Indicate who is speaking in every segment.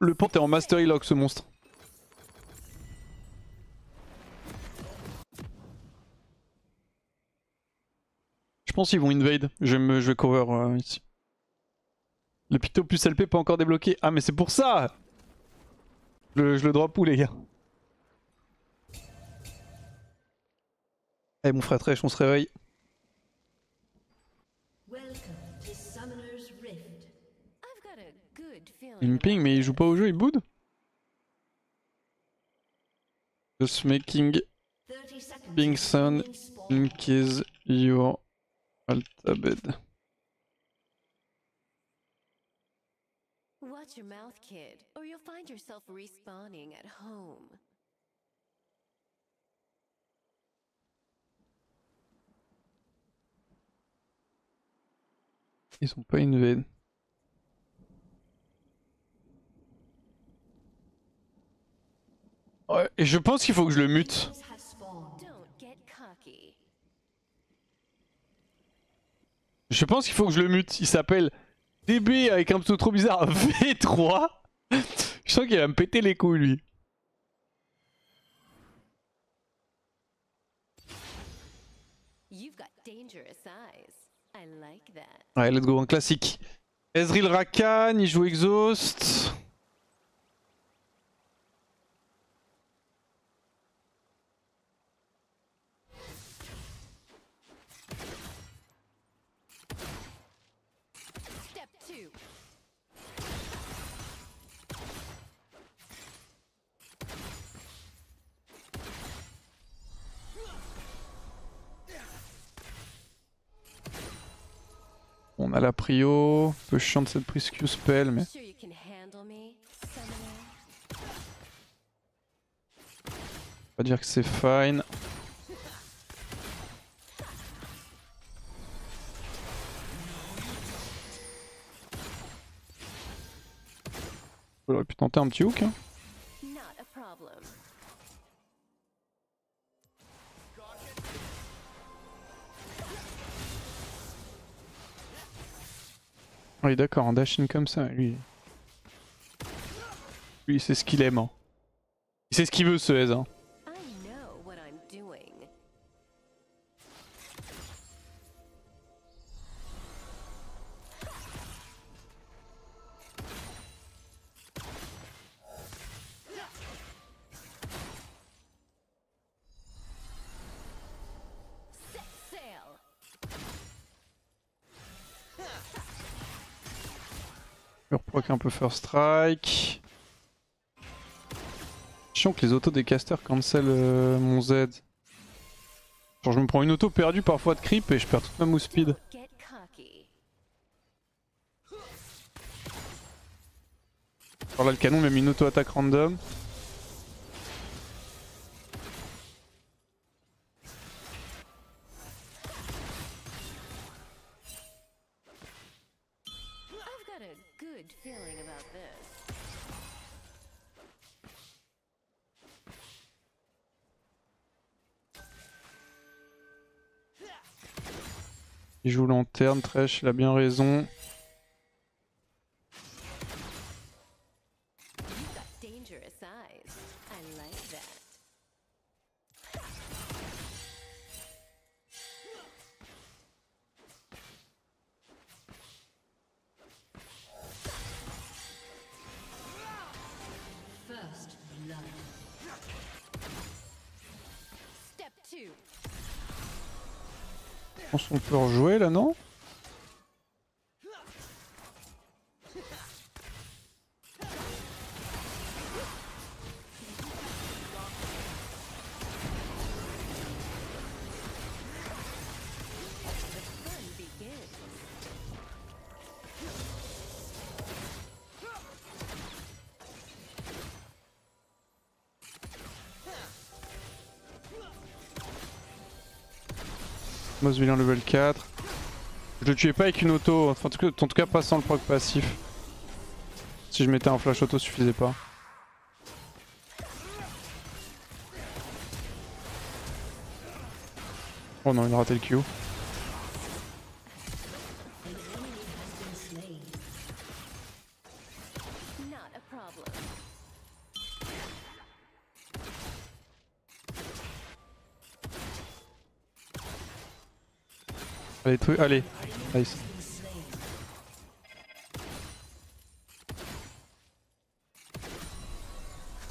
Speaker 1: Le pont est en mastery lock ce monstre. Je pense qu'ils vont invade. Je vais cover ici. Le picto plus LP pas encore débloqué. Ah mais c'est pour ça. Je le drop où les gars? Eh mon frère Trèche, on se réveille. Il me ping mais il joue pas au jeu, il boude. Just making being son in case you're altabed.
Speaker 2: Watch your mouth, kid, or you'll find yourself respawning at home.
Speaker 1: Ils sont pas invade. Ouais, et je pense qu'il faut que je le mute. Je pense qu'il faut que je le mute. Il s'appelle DB avec un pseudo trop bizarre V3. Je sens qu'il va me péter les couilles lui. Ouais, let's go, un classique. Ezreal Rakan, il joue Exhaust. On a la prio, peu chiant de cette prise Q-spell mais... On va dire que c'est fine. J'aurais pu tenter un petit hook hein. Oui d'accord, un dash-in comme ça, lui c'est ce qu'il aime. Hein. Il sait ce qu'il veut ce Ez. Hein. Je reproc un peu first strike. Chiant que les autos des casters cancel mon Z. Genre je me prends une auto perdue parfois de creep et je perds toute ma move speed. Alors là le canon même une auto attaque random. Il joue lanterne, Thresh, il a bien raison. Je pense qu'on peut rejouer là, non? Moss villain level 4. Je le tuais pas avec une auto, enfin, en tout cas pas sans le proc passif. Si je mettais un flash auto suffisait pas. Oh non, il a raté le Q.
Speaker 2: problem.
Speaker 1: Allez, allez. Nice.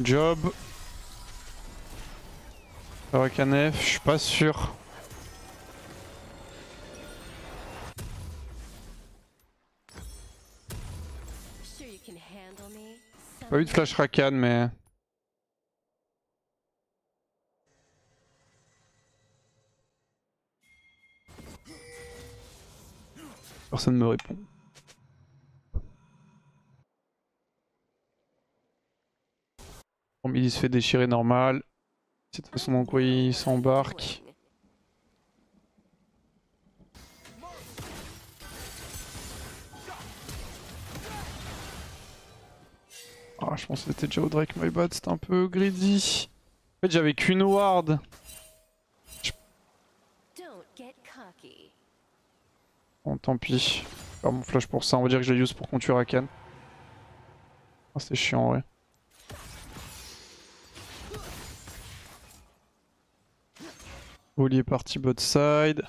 Speaker 1: Job. Avec un F, je suis pas sûr.
Speaker 2: Sure you can handle me?
Speaker 1: Pas eu de flash Rakan, mais. Personne me répond. Bon, il se fait déchirer normal. C'est de toute façon dans quoi il s'embarque. Ah, je pense que c'était déjà au Drake, my bad, c'était un peu greedy. En fait, j'avais qu'une ward.
Speaker 2: Don't get cocky.
Speaker 1: Bon, tant pis. Je vais faire mon flash pour ça, on va dire que je l'ai use pour qu'on tue Rakan. Ah, c'est chiant, ouais. Oli est parti bot side.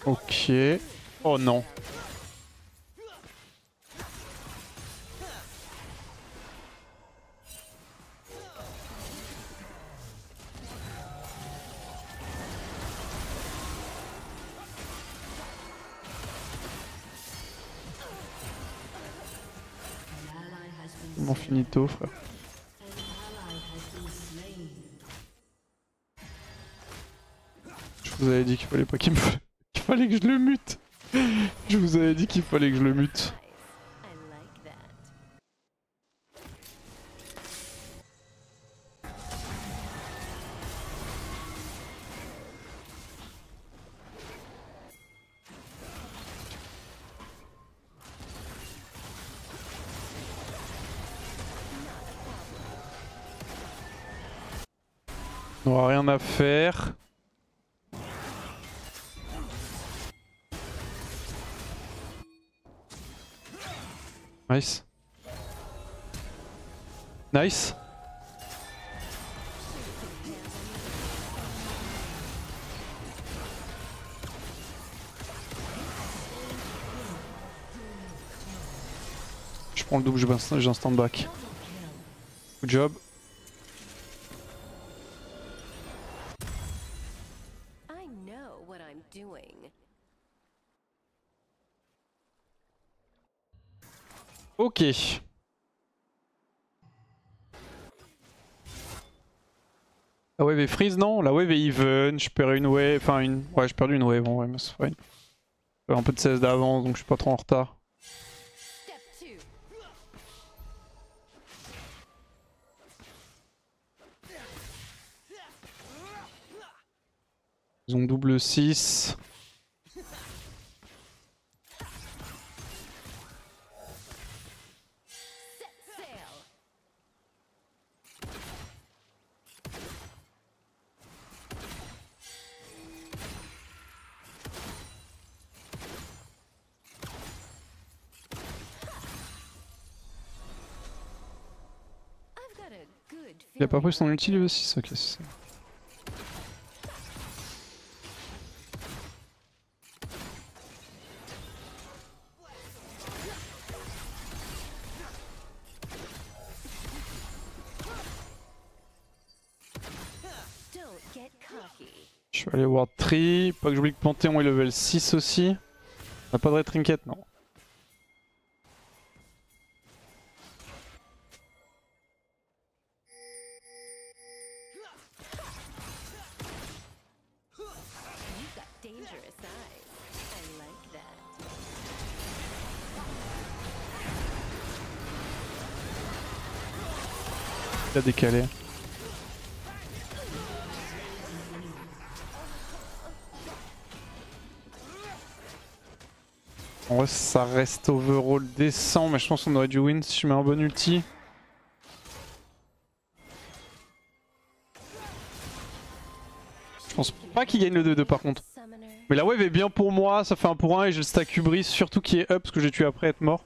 Speaker 1: Ok. Oh non. Mon finito, frère. Je vous avais dit qu'il fallait pas qu'il me... qu'il fallait que je le mute. Je vous avais dit qu'il fallait que je le mute.
Speaker 2: I like that.
Speaker 1: On aura rien à faire. Nice. Nice. Je prends le double, j'ai un stand back. Good job.
Speaker 2: I know what I'm doing.
Speaker 1: Ok. La wave est freeze, non? La wave est even, je perds une wave, enfin une... Ouais, j'ai perdu une wave en vrai, mais c'est fine. J'avais un peu de CS d'avance, donc je suis pas trop en retard.
Speaker 2: Step 2.
Speaker 1: Ils ont double 6.
Speaker 2: Set sail. I've got a good
Speaker 1: Il a pas
Speaker 2: feeling
Speaker 1: pris son
Speaker 2: about
Speaker 1: ulti lui aussi, ok.
Speaker 2: Don't get cocky.
Speaker 1: Je suis allé Ward 3, pas que j'oublie que Panthéon est level 6 aussi. On a pas de red trinket, non.
Speaker 2: You've got dangerous eyes. I like that.
Speaker 1: Il a décalé. En vrai ça reste overall décent, mais je pense qu'on aurait dû win si je mets un bon ulti. Je pense pas qu'il gagne le 2-2 par contre. Mais la wave est bien pour moi, ça fait 1 pour 1 et j'ai le stack hubris surtout qui est up parce que j'ai tué après être mort.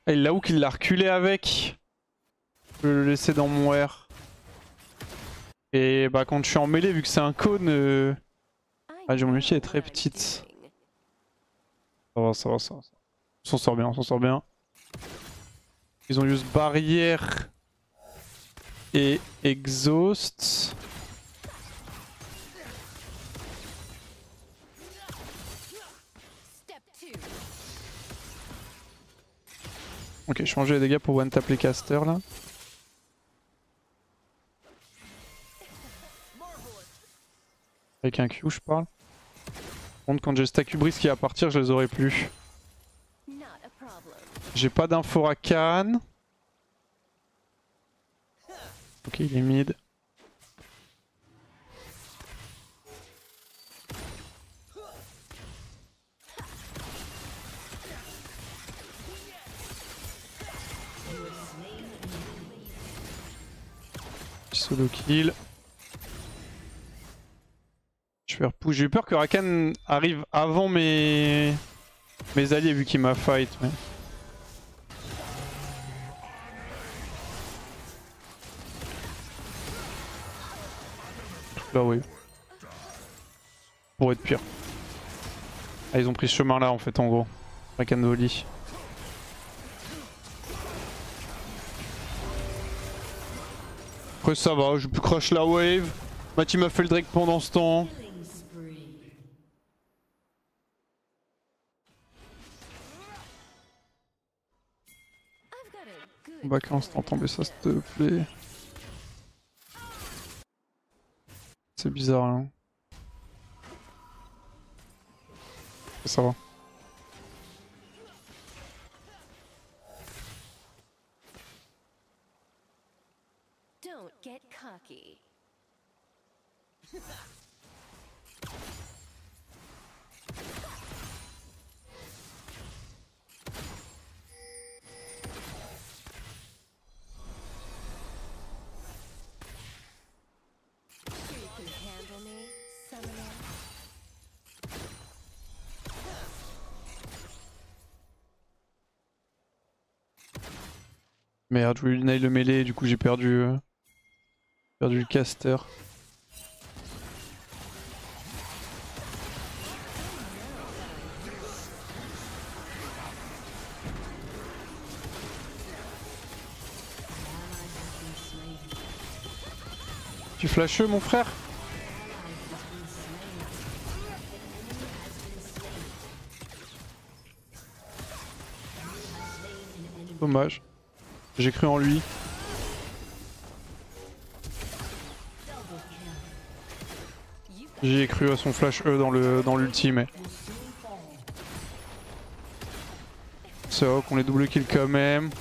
Speaker 1: Et là où qu'il l'a reculé avec. Je vais le laisser dans mon R. Et bah quand je suis en mêlée, vu que c'est un cône, ah, mon ulti est très petite. Ça va, ça va, ça va. On s'en sort bien, on s'en sort bien. Ils ont juste barrière et exhaust. Ok, je change les dégâts pour one tap les casters là. Avec un Q, je parle. Par contre, quand j'ai le stack hubris qui va partir, je les aurai plus. J'ai pas d'info Rakan. Ok, il est mid. Solo kill. Je vais repush. J'ai eu peur que Rakan arrive avant mes alliés vu qu'il m'a fight. Mais... Là oui. Pour être pire. Ah, ils ont pris ce chemin là en fait en gros. Rakan volley. Après ça va, je peux crush la wave. Ma team a fait le Drake pendant ce temps. Back instant tomber ça s'il te plaît. C'est bizarre là. Ça va.
Speaker 2: Don't get cocky. Sure you can handle me, summoner.
Speaker 1: Merde, je voulais nail le mêlée, du coup j'ai perdu le caster. Tu flasheux mon frère? Dommage. J'ai cru en lui. J'y ai cru à son flash E dans l'ulti mais... C'est ok, on les double kill quand même.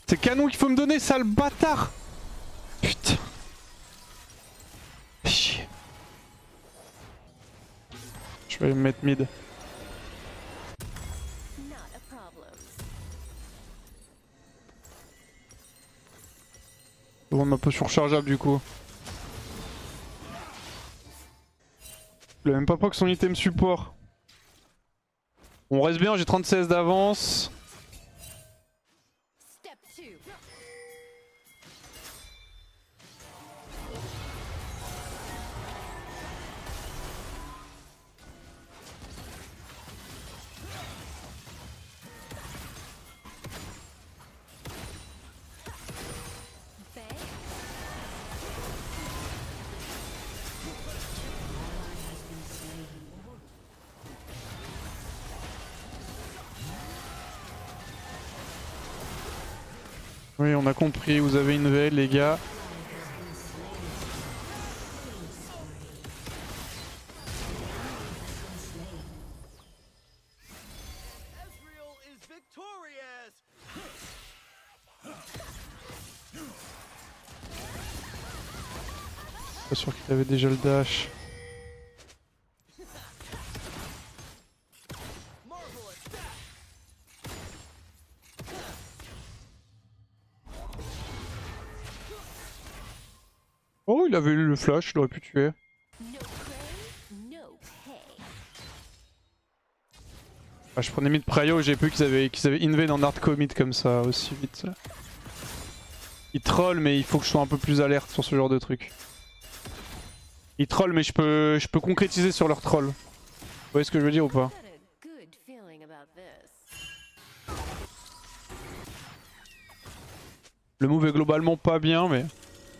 Speaker 1: C'est canon qu'il faut me donner, sale bâtard! Putain. Chier. Je vais aller me mettre mid.
Speaker 2: Not a problem.
Speaker 1: Je vais vendre ma potion rechargeable du coup. Il a même pas proc son item support. On reste bien, j'ai 30 CS d'avance.
Speaker 2: Step 2. Bang.
Speaker 1: Oui, on a compris, vous avez une veille les gars. Pas sûr qu'il avait déjà le dash. Oh, il avait eu le flash, il aurait pu tuer.
Speaker 2: No prey, no pay.
Speaker 1: Ah, je prenais mid Pryo, j'ai pu qu'ils avaient invade en hard commit comme ça aussi vite. Ils trollent mais il faut que je sois un peu plus alerte sur ce genre de truc. Ils trollent mais je peux concrétiser sur leur troll. Vous voyez ce que je veux dire ou pas?
Speaker 2: Got a good feeling about this.
Speaker 1: Le move est globalement pas bien mais...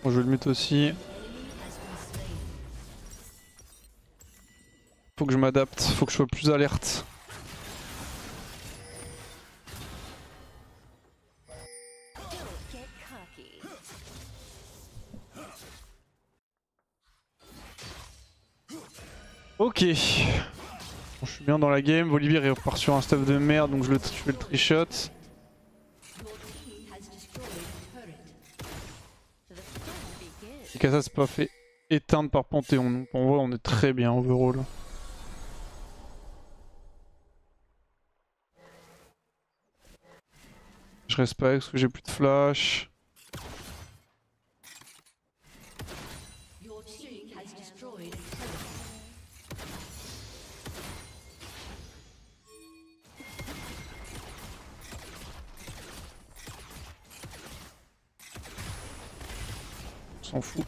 Speaker 1: Bon, je vais le mute aussi. Faut que je m'adapte, faut que je sois plus alerte.
Speaker 2: Don't get cocky.
Speaker 1: Ok. Bon, je suis bien dans la game. Volibear il repart sur un stuff de merde donc je fais le trickshot. Et Kasa s'est pas fait éteindre par Panthéon. Donc en vrai on est très bien overall. Je respecte parce que j'ai plus de flash. On s'en fout.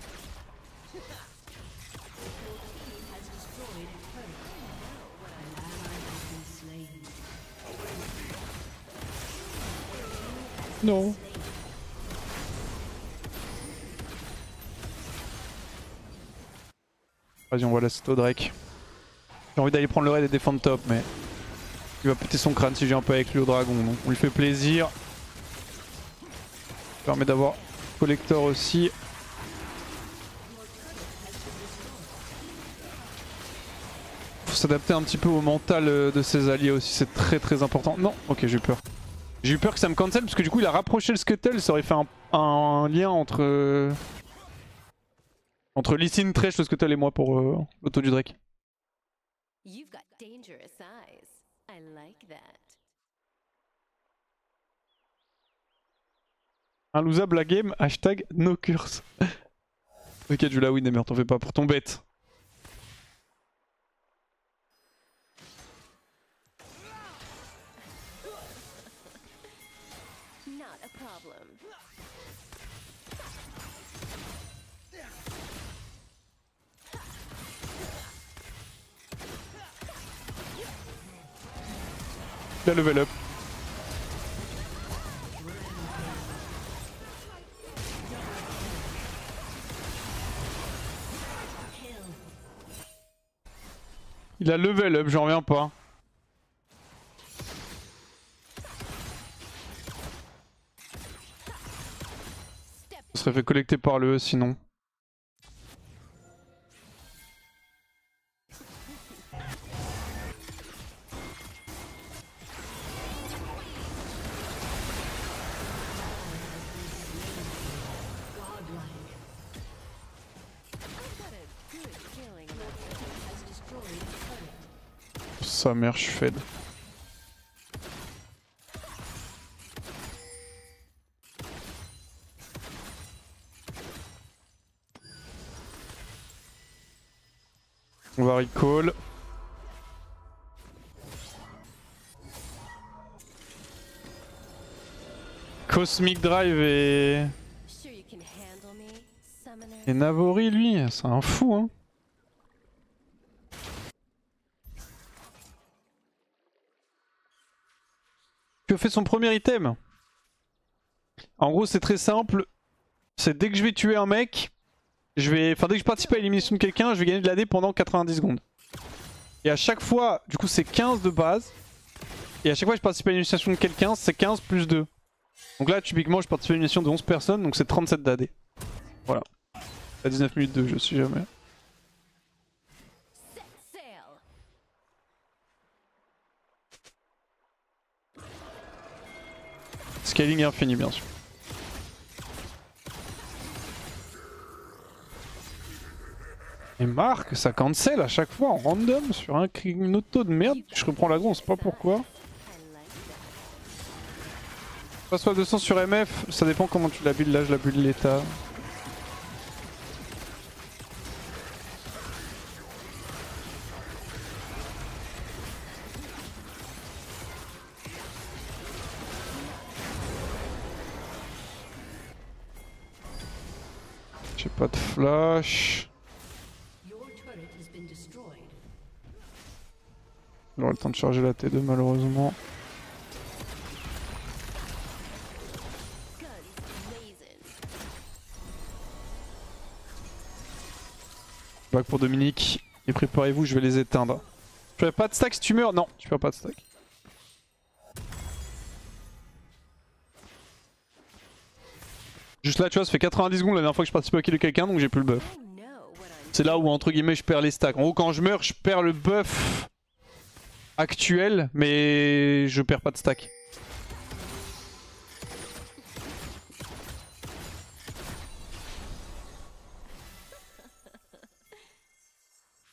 Speaker 1: Non. Vas-y, on va laisser au Drake. J'ai envie d'aller prendre le raid et défendre top, mais il va péter son crâne si j'ai un peu avec lui au dragon. Donc on lui fait plaisir. Ça permet d'avoir collector aussi. Faut s'adapter un petit peu au mental de ses alliés aussi, c'est très important. Non, ok, j'ai eu peur. J'ai eu peur que ça me cancel parce que du coup il a rapproché le Scuttle, ça aurait fait un lien entre Lee Sin, Thresh, le Scuttle et moi pour l'auto du Drake.
Speaker 2: You've got dangerous eyes. I like that.
Speaker 1: Un losable la game, hashtag no curse. Ok, tu la win, merde, t'en fais pas pour ton bête.
Speaker 2: Not a problem.
Speaker 1: Il a level up. Il a level up, j'en reviens pas. Ça serait fait collecter par le E sinon. Sa mère, je suis fed. On va recall. Cosmic Drive et Navori lui, c'est un fou hein. Que fait son premier item? En gros c'est très simple. C'est dès que je vais tuer un mec, dès que je participe à l'élimination de quelqu'un, je vais gagner de l'AD pendant 90 secondes. Et à chaque fois, du coup c'est 15 de base. Et à chaque fois que je participe à l'élimination de quelqu'un, c'est 15 plus 2. Donc là typiquement je participe à l'élimination de 11 personnes, donc c'est 37 d'AD. Voilà. À 19 minutes de jeu si jamais. Scaling infini bien sûr. Et Marc, ça cancel à chaque fois en random sur une auto de merde. Je reprends l'aggro, on sait pas pourquoi.
Speaker 2: I like that.
Speaker 1: Passe à 200 sur MF, ça dépend comment tu la build. Là, je la build l'état. J'ai pas de flash. J'aurai le temps de charger la T2 malheureusement.
Speaker 2: Guns blazing.
Speaker 1: Back pour Dominique. Et préparez-vous, je vais les éteindre. Tu fais pas de stack si tu meurs? Non, tu fais pas de stack. Juste là, tu vois, ça fait 90 secondes la dernière fois que je participe à kill de quelqu'un, donc j'ai plus le buff.
Speaker 2: I know what I'm
Speaker 1: C'est là où, entre guillemets, je perds les stacks. En gros, quand je meurs, je perds le buff actuel, mais je perds pas de stack.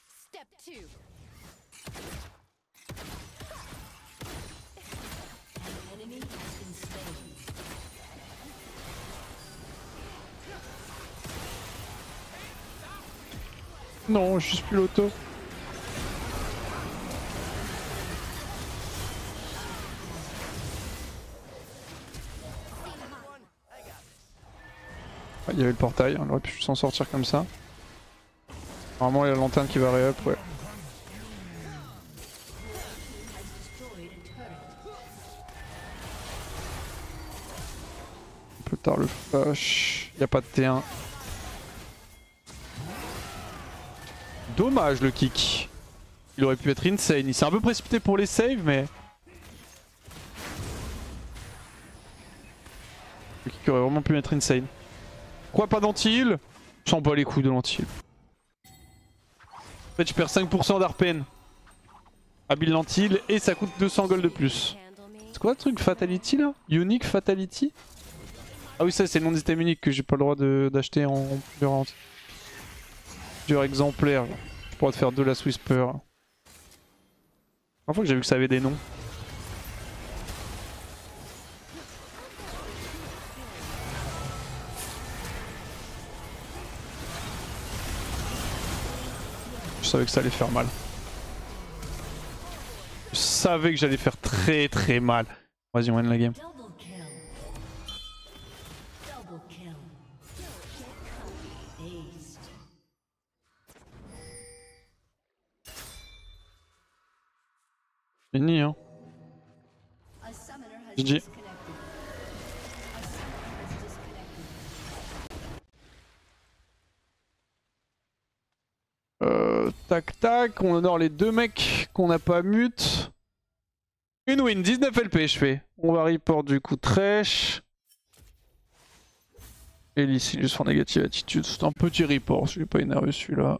Speaker 2: Step 2.
Speaker 1: Non, je suis plus l'auto. Ah, il y avait le portail, on aurait pu s'en sortir comme ça. Normalement, il y a la lanterne qui va ré-up, ouais. Un peu tard le flash. Il n'y a pas de T1. Dommage le kick. Il aurait pu être insane. Il s'est un peu précipité pour les saves, mais... Le kick aurait vraiment pu être insane. Pourquoi pas d'anti-heal? Je sens pas les coups de l'anti-heal. En fait, je perds 5% d'ARPN. À build l'anti-heal et ça coûte 200 gold de plus.
Speaker 2: Handle me.
Speaker 1: C'est quoi le truc Fatality là? Unique Fatality? Ah oui, ça c'est le nom d'item unique que j'ai pas le droit d'acheter en plusieurs exemplaires. Je pourrais te faire 2 Last Whisper. La fois que j'ai vu que ça avait des noms. Je savais que ça allait faire mal. Je savais que j'allais faire très très mal. Vas-y, on win la game.
Speaker 3: Double kill. Double kill. Aced.
Speaker 1: Fini hein.
Speaker 3: A summoner has
Speaker 1: GG.
Speaker 3: disconnected. A summoner has disconnected.
Speaker 1: Tac tac, on honore les 2 mecs qu'on n'a pas mute. Une win, 19 LP je fais. On va report du coup Thresh. Et Lysilus en négative attitude, c'est un petit report, je vais pas énerver celui-là.